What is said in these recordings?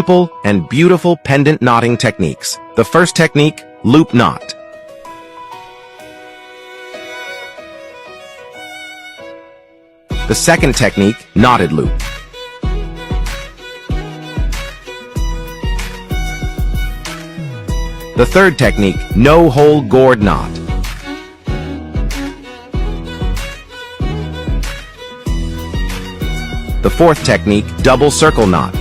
Simple and beautiful pendant knotting techniques. The first technique, loop knot. The second technique, knotted loop. The third technique, no-hole gourd knot. The fourth technique, double circle knot.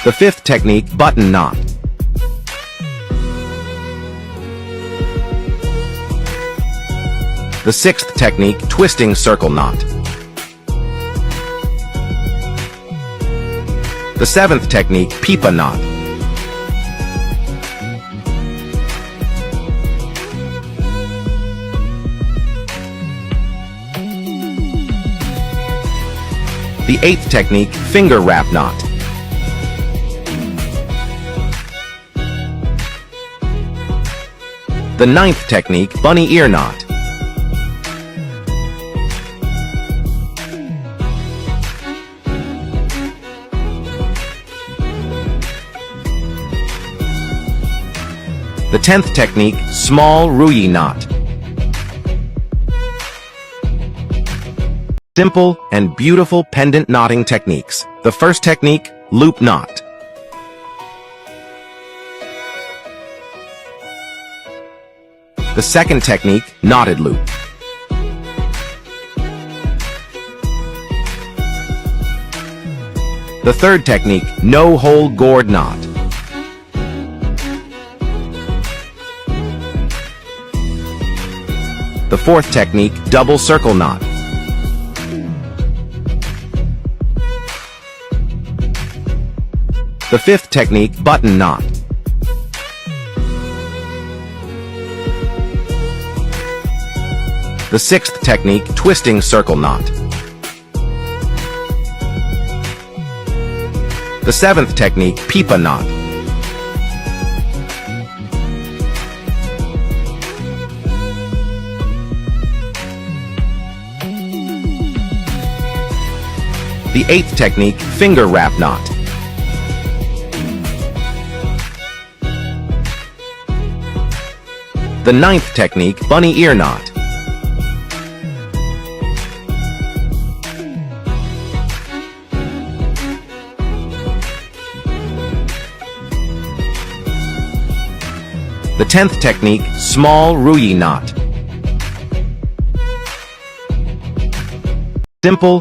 The fifth technique, button knot. The sixth technique, twisting circle knot. The seventh technique, pipa knot. The eighth technique, finger wrap knot. The ninth technique, bunny ear knot. The 10th technique, small ruyi knot. Simple and beautiful pendant knotting techniques. The first technique, loop knot. The second technique, knotted loop. The third technique, no-hole gourd knot. The fourth technique, double circle knot. The fifth technique, button knot. The sixth technique, twisting circle knot. The seventh technique, pipa knot. The eighth technique, finger wrap knot. The ninth technique, bunny ear knot. The 10th technique, small ruyi knot. Simple